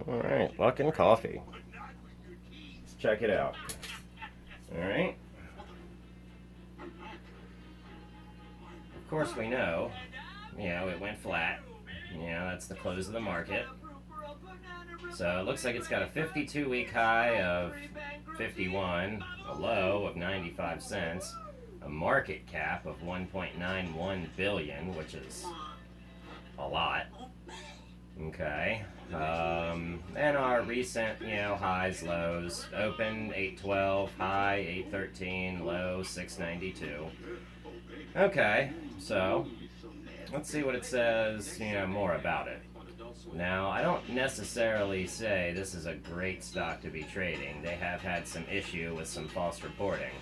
Alright, Luckin coffee. Let's check it out. Alright. Of course we know, it went flat. That's the close of the market. So it looks like it's got a 52-week high of 51, a low of 95 cents, a market cap of 1.91 billion, which is a lot. Okay. And our recent, highs, lows. Open 812, high 813, low 692. Okay, so let's see what it says, more about it. Now, I don't necessarily say this is a great stock to be trading. They have had some issue with some false reporting.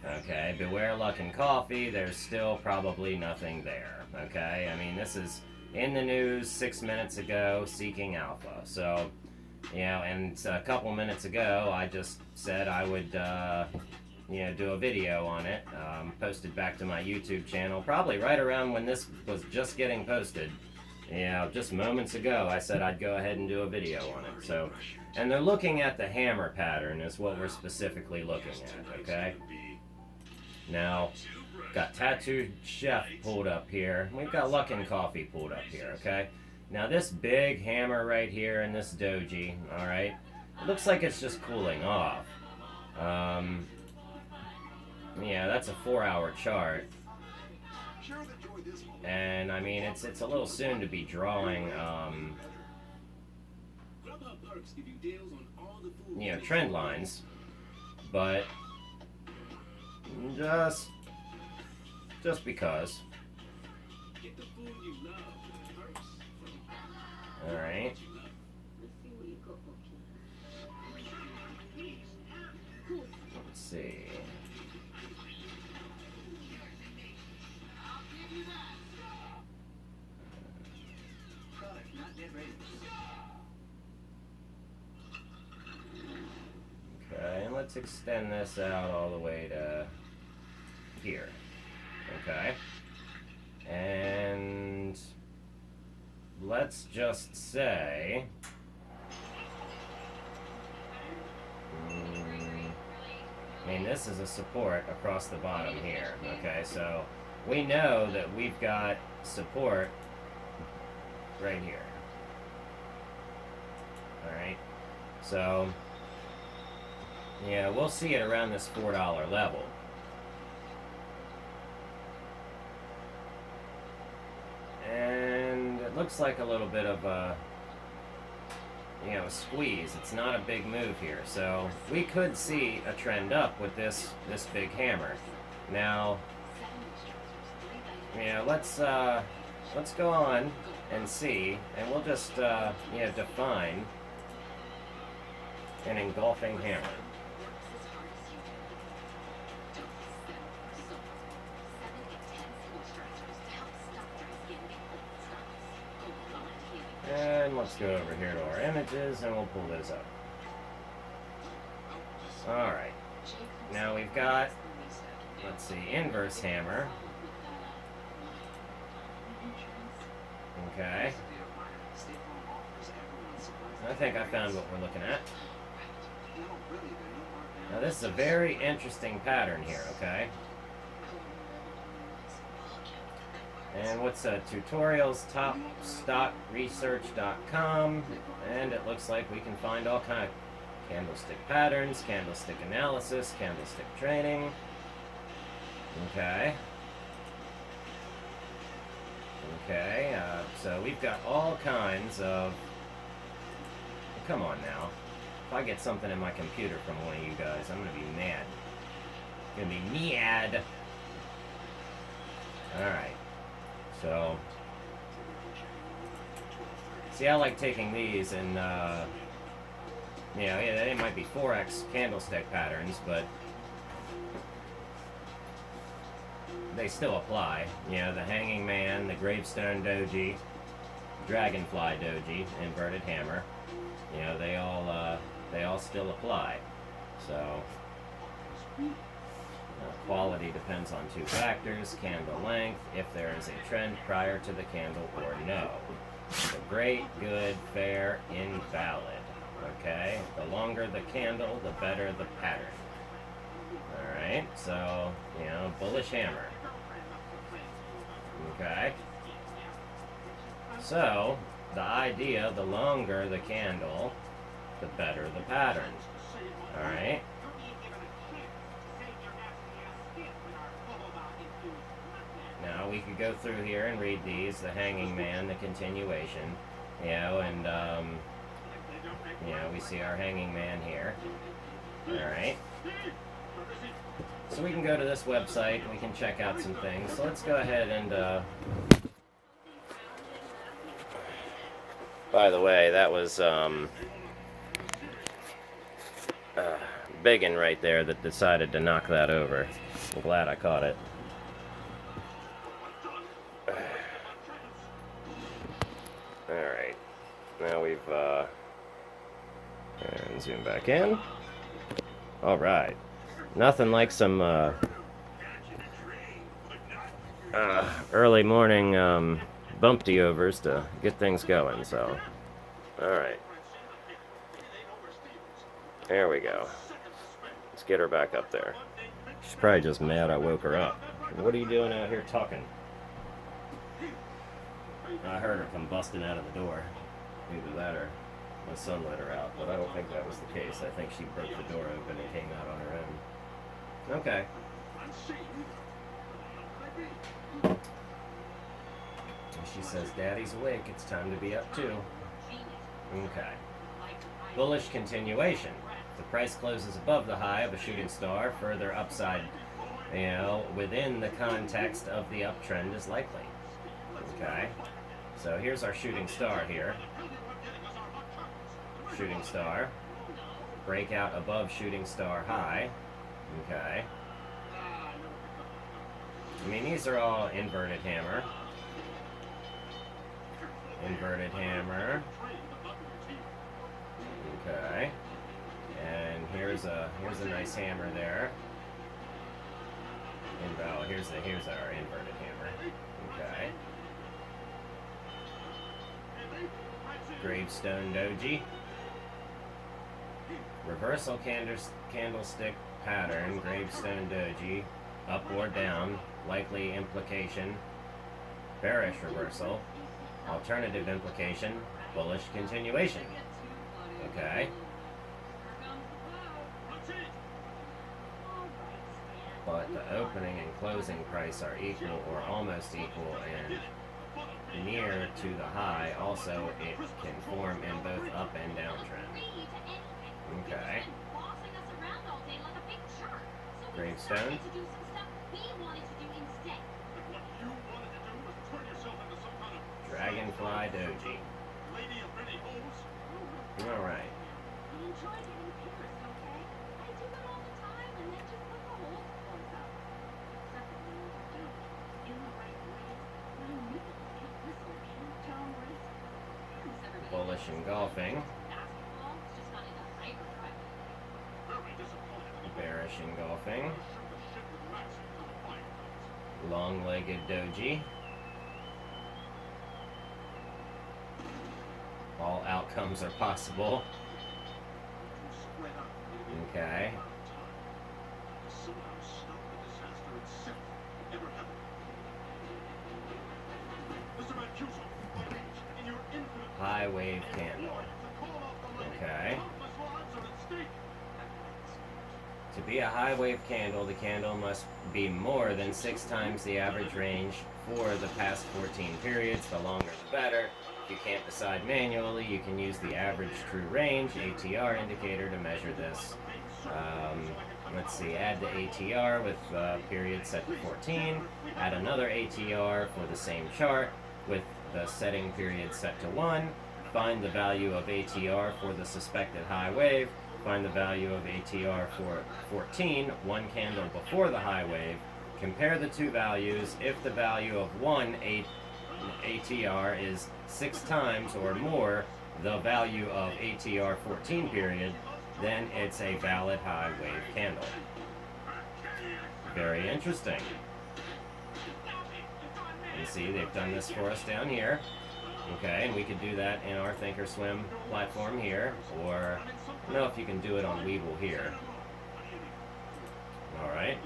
Okay, beware Luckin Coffee, there's still probably nothing there. Okay, I mean, this is in the news 6 minutes ago, seeking alpha. So, and a couple minutes ago, I just said I would, do a video on it, posted back to my YouTube channel, probably right around when this was just getting posted. Just moments ago, I said I'd go ahead and do a video on it. So, and they're looking at the hammer pattern is what we're specifically looking at, okay? Now, got Tattooed Chef pulled up here. We've got Luckin Coffee pulled up here, okay? Now this big hammer right here in this doji, alright, it looks like it's just cooling off. That's a 4-hour chart. And I mean, it's a little soon to be drawing, trend lines, but just because. All right. Let's see. Okay, and let's extend this out all the way to here. Okay. And let's just say I mean, this is a support across the bottom here. Okay, so we know that we've got support right here. Alright, so we'll see it around this $4 level. And it looks like a little bit of a squeeze. It's not a big move here, so we could see a trend up with this big hammer. Now, let's go on and see, and we'll just define an engulfing hammer. And let's go over here to our images and we'll pull those up. Alright. Now we've got, let's see, inverse hammer. Okay. I think I found what we're looking at. Now this is a very interesting pattern here, okay? And what's tutorials, topstockresearch.com, and it looks like we can find all kind of candlestick patterns, candlestick analysis, candlestick training. Okay. Okay, so we've got all kinds of, come on now. If I get something in my computer from one of you guys, I'm gonna be mad. Gonna be mad. Alright. So, see, I like taking these and, they might be 4x candlestick patterns, but they still apply. The Hanging Man, the Gravestone Doji, Dragonfly Doji, inverted hammer. They all still apply. So, quality depends on 2 factors: candle length, if there is a trend prior to the candle or no. The great, good, fair, invalid. Okay? The longer the candle, the better the pattern. Alright, so, bullish hammer. Okay? So, the idea, the longer the candle, the better the pattern. Alright? Now, we could go through here and read these, the hanging man, the continuation, and, we see our hanging man here. Alright? So we can go to this website and we can check out some things. So let's go ahead and, by the way, that was, Biggin right there that decided to knock that over. I'm glad I caught it. Alright. Now we've, and zoom back in. Alright. Nothing like some, early morning, bumpty-overs to get things going, so. Alright. There we go. Let's get her back up there. She's probably just mad I woke her up. What are you doing out here talking? I heard her come busting out of the door. Either that or my son let her out, but I don't think that was the case. I think she broke the door open and came out on her own. Okay. She says, Daddy's awake, it's time to be up too. Okay. Bullish continuation. The price closes above the high of a shooting star, further upside, within the context of the uptrend is likely. Okay. So here's our shooting star here. Shooting star. Breakout above shooting star high. Okay. I mean, these are all inverted hammer. Inverted hammer. Okay. And here's a nice hammer there. Here's our inverted hammer. Okay. Gravestone Doji. Reversal candlestick pattern, Gravestone Doji, up or down, likely implication, bearish reversal, alternative implication, bullish continuation. Okay. But the opening and closing price are equal or almost equal, and near to the high. Also, it can form in both up and downtrend. Okay. Gravestone. Dragonfly Doji. Alright. Bullish Engulfing. Bearish Engulfing. Long-legged Doji. All outcomes are possible. Okay. High wave candle. Okay. To be a high wave candle, the candle must be more than 6 times the average range for the past 14 periods. The longer the better. If you can't decide manually, you can use the average true range, ATR indicator, to measure this. Let's see, add the ATR with period set to 14. Add another ATR for the same chart with the setting period set to 1. Find the value of ATR for the suspected high wave. Find the value of ATR for 14, one candle before the high wave. Compare the two values. If the value of one ATR is 6 times or more the value of ATR 14 period, then it's a valid high wave candle. Very interesting. You see, they've done this for us down here. Okay, and we could do that in our Thinkorswim platform here, or I don't know if you can do it on Weeble here. Alright.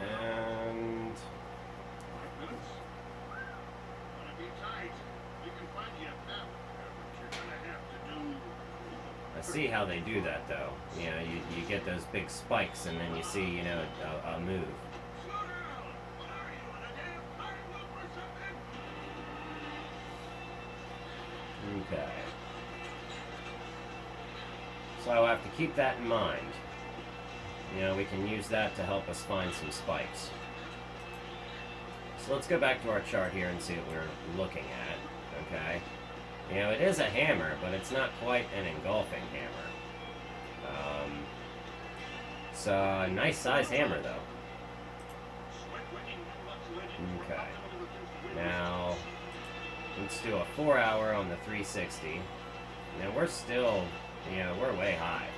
And I see how they do that, though. You know, you get those big spikes, and then you see, you know, a move. Okay. So I'll have to keep that in mind. You know, we can use that to help us find some spikes. So let's go back to our chart here and see what we're looking at. Okay. You know, it is a hammer, but it's not quite an engulfing hammer. It's a nice size hammer, though. Okay. Now, let's do a 4-hour on the 360. Now, we're still, you know, we're way high.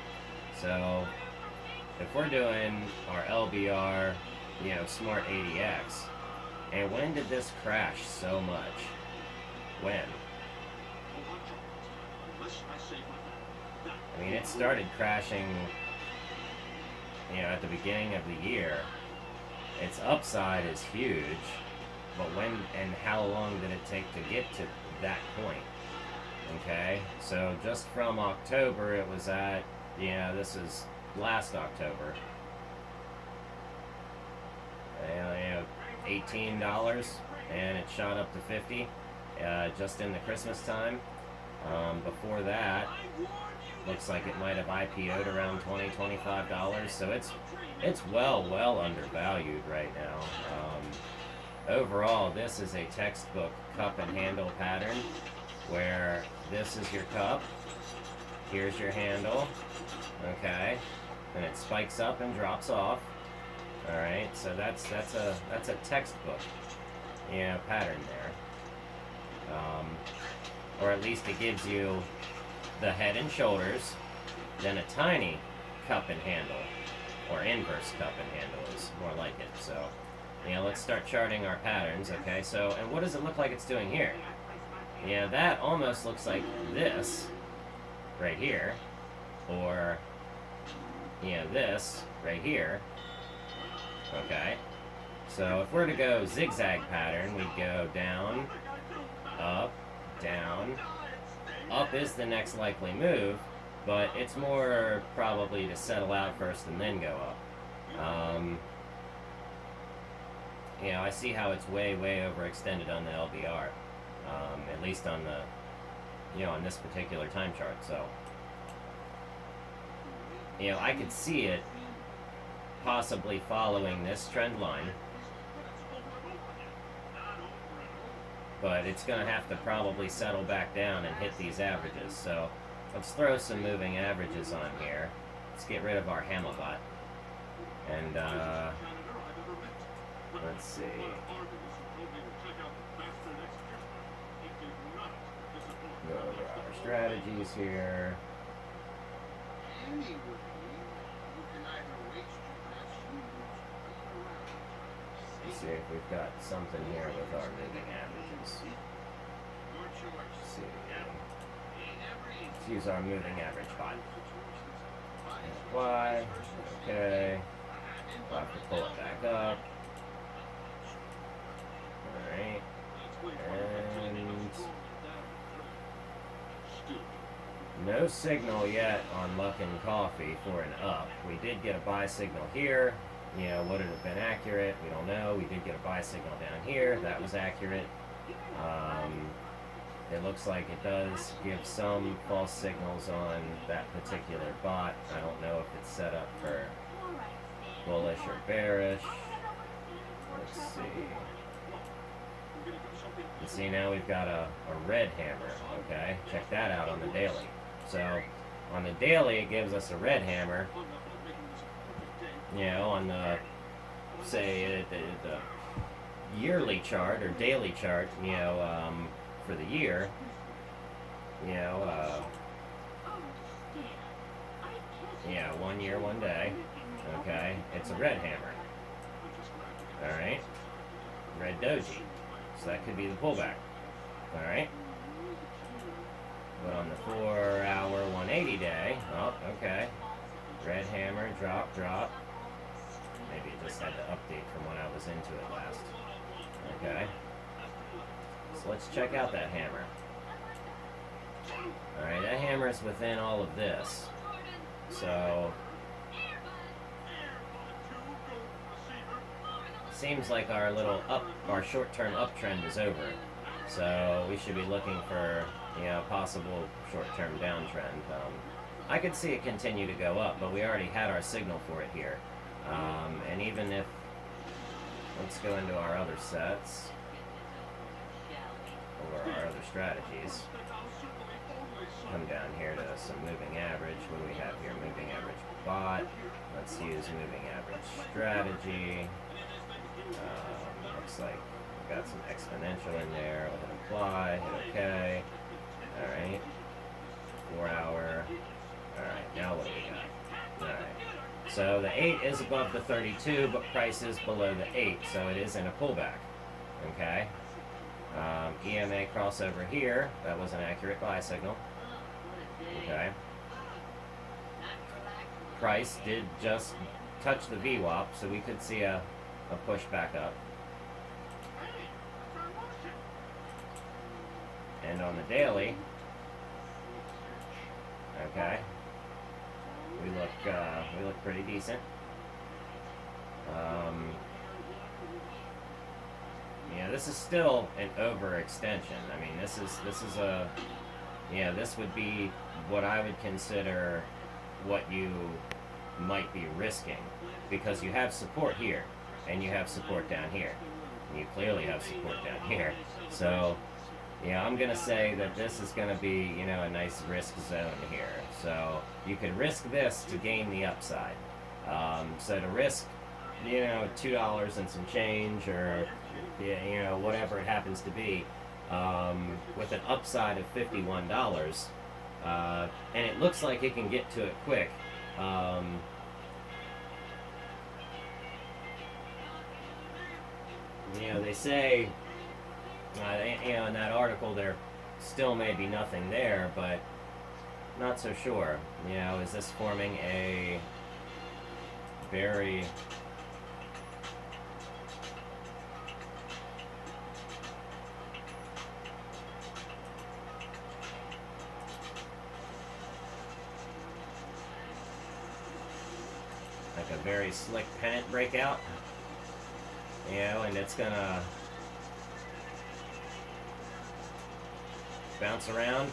So, if we're doing our LBR, you know, Smart 80X, and when did this crash so much? When? I mean, it started crashing, you know, at the beginning of the year. Its upside is huge, but when and how long did it take to get to that point? Okay, so just from October, it was at, you know, this is last October, you know, $18, and it shot up to $50 just in the Christmas time. Before that, looks like it might have IPO'd around $20, $25, so it's well undervalued right now. Overall, this is a textbook cup and handle pattern, where this is your cup, here's your handle, okay, and it spikes up and drops off. All right, so that's a textbook, you know, pattern there, or at least it gives you the head and shoulders, then a tiny cup and handle, or inverse cup and handle is more like it. So, you know, let's start charting our patterns. Okay, so, and what does it look like it's doing here? Yeah, that almost looks like this right here, or, you know, this right here. Okay, so if we're to go zigzag pattern, we'd go down, up, down. Up is the next likely move, but it's more probably to settle out first and then go up. You know, I see how it's way overextended on the LBR, at least on the, you know, on this particular time chart. So, you know, I could see it possibly following this trend line, but it's going to have to probably settle back down and hit these averages. So let's throw some moving averages on here. Let's get rid of our Hamilbot. And let's see. Go over our strategies here. Let's see if we've got something here with our moving averages. Let's see. Let's use our moving average bot. Y. Okay. We'll have to pull it back up. Alright. And no signal yet on Luckin Coffee for an up. We did get a buy signal here. You know, would it have been accurate? We don't know. We did get a buy signal down here. That was accurate. It looks like it does give some false signals on that particular bot. I don't know if it's set up for bullish or bearish. Let's see. You see now we've got a red hammer, okay? Check that out on the daily. So on the daily it gives us a red hammer. You know, on the, say, the yearly chart or daily chart, you know, for the year, you know, 1 year, 1 day, okay, it's a red hammer, all right? red doji. So that could be the pullback. Alright. But on the 4-hour 180 day, oh, okay. Red hammer, drop, drop. Maybe it just had to update from when I was into it last. Okay. So let's check out that hammer. Alright, that hammer is within all of this. So seems like our short-term uptrend is over. So we should be looking for, possible short-term downtrend. I could see it continue to go up, but we already had our signal for it here. And even if, let's go into our other sets, or our other strategies. Come down here to some moving average. What do we have here? Moving average bot. Let's use moving average strategy. Looks like we've got some exponential in there. We'll hit apply, hit OK. Alright. 4 hour. Alright, now what do we got? Alright. So the 8 is above the 32, but price is below the 8, so it is in a pullback. Okay. EMA crossover here. That was an accurate buy signal. Okay. Price did just touch the VWAP, so we could see a push back up. And on the daily, okay, we look pretty decent. This is still an overextension. I mean, this would be what I would consider what you might be risking, because you have support here and you have support down here, and you clearly have support down here. So I'm gonna say that this is gonna be a nice risk zone here. So you could risk this to gain the upside. So to risk $2 and some change, or whatever it happens to be, with an upside of $51, and it looks like it can get to it quick. They say, in that article, there still may be nothing there, but not so sure. Is this forming a very very slick pennant breakout, and it's gonna bounce around.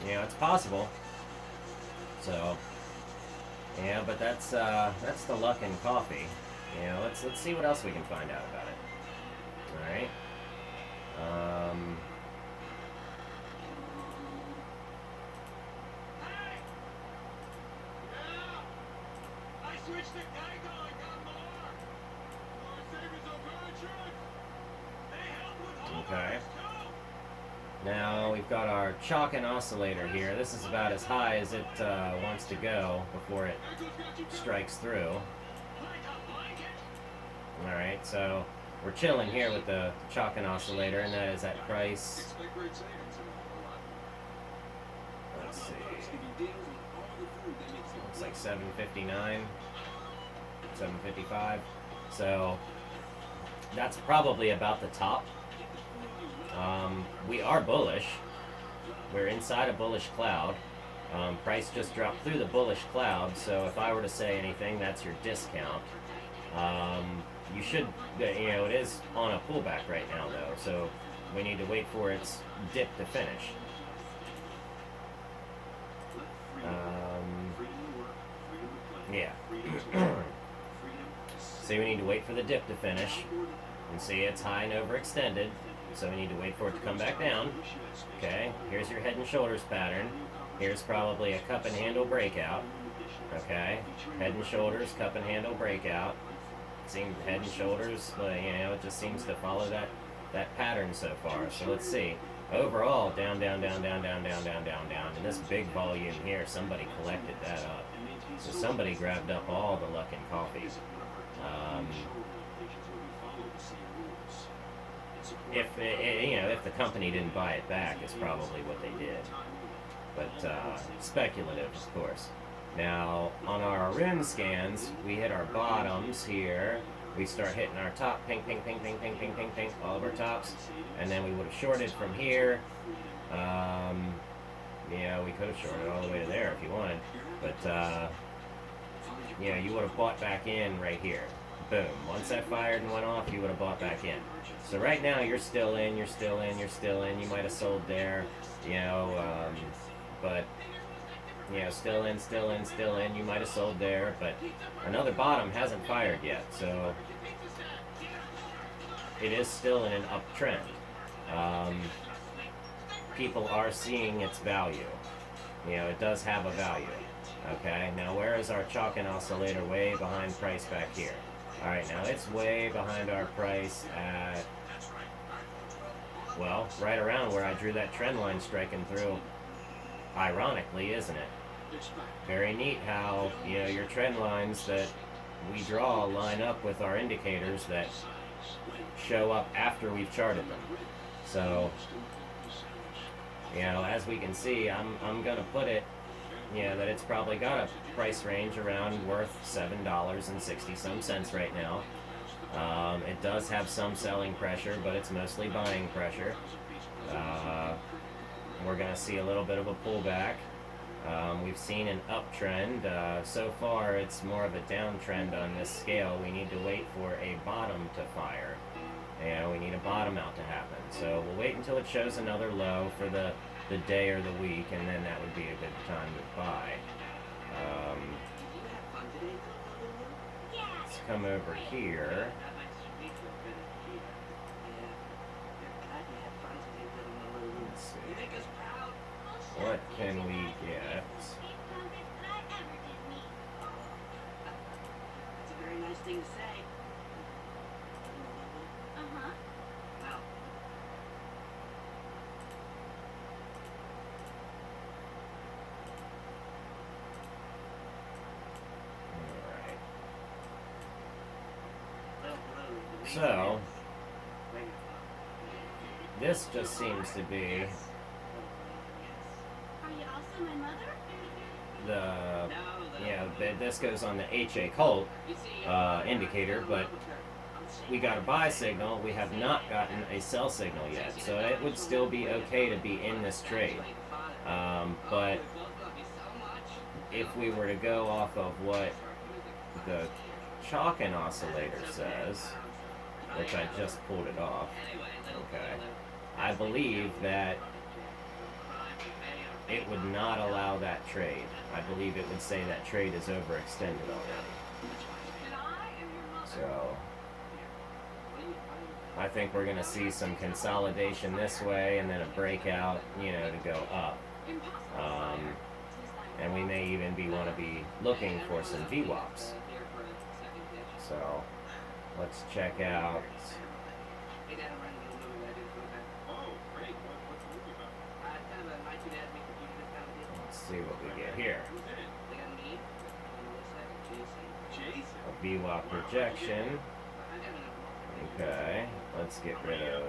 It's possible. So, but that's the Luckin coffee. Let's see what else we can find out about it. All right. Okay. Now we've got our Chalkin oscillator here. This is about as high as it wants to go before it strikes through. Alright, so we're chilling here with the Chalkin oscillator, and that is at price. Let's see. Looks like 759, 755. So that's probably about the top. We are bullish. We're inside a bullish cloud. Price just dropped through the bullish cloud, so if I were to say anything, that's your discount. You should, it is on a pullback right now, though, so we need to wait for its dip to finish. So we need to wait for the dip to finish, and see it's high and overextended, so we need to wait for it to come back down. Okay, here's your head and shoulders pattern. Here's probably a cup and handle breakout. Okay, head and shoulders, cup and handle breakout. Seems head and shoulders, it just seems to follow that pattern so far. So let's see. Overall, down, down, down, down, down, down, down, down, down. And this big volume here, somebody collected that up. So somebody grabbed up all the Luckin coffee. if the company didn't buy it back, is probably what they did. But speculative, of course. Now, on our rim scans, we hit our bottoms here. We start hitting our top, ping, ping, ping, ping, ping, ping, ping, ping, all of our tops. And then we would have shorted from here. Yeah, we could have shorted all the way to there if you wanted. But, yeah, you would have bought back in right here. Boom. Once that fired and went off, you would have bought back in. So right now, you're still in, you're still in, you're still in. You might have sold there, you know, but, you know, still in, still in, still in. You might have sold there, but another bottom hasn't fired yet. So it is still in an uptrend. People are seeing its value. You know, it does have a value. Okay, now where is our Chalkin oscillator? Way behind price back here. Alright, now it's way behind our price at, well, right around where I drew that trend line striking through. Ironically, isn't it? Very neat how, you know, your trend lines that we draw line up with our indicators that show up after we've charted them. So, you know, as we can see, I'm gonna put it, you know, that it's probably got a price range around worth $7.60 right now. It does have some selling pressure, but it's mostly buying pressure. We're gonna see a little bit of a pullback. We've seen an uptrend. So far, it's more of a downtrend on this scale. We need to wait for a bottom to fire. You know, we need a bottom out to happen. So we'll wait until it shows another low for the day or the week, and then that would be a good time to buy. Let's come over here. Let's see. What can we get? That's a very nice thing to say. Uh-huh. Wow. Alright. So, this just seems to be My mother? This goes on the HA Colt indicator, but we got a buy signal. We have not gotten a sell signal yet, so it would still be okay to be in this trade. But if we were to go off of what the Chalkin oscillator says, which I just pulled it off, okay, I believe that it would not allow that trade. I believe it would say that trade is overextended already. So, I think we're going to see some consolidation this way and then a breakout, you know, to go up. And we may even want to be looking for some VWAPs. So, let's check out. See what we get here. A VWAP projection. Okay, let's get rid of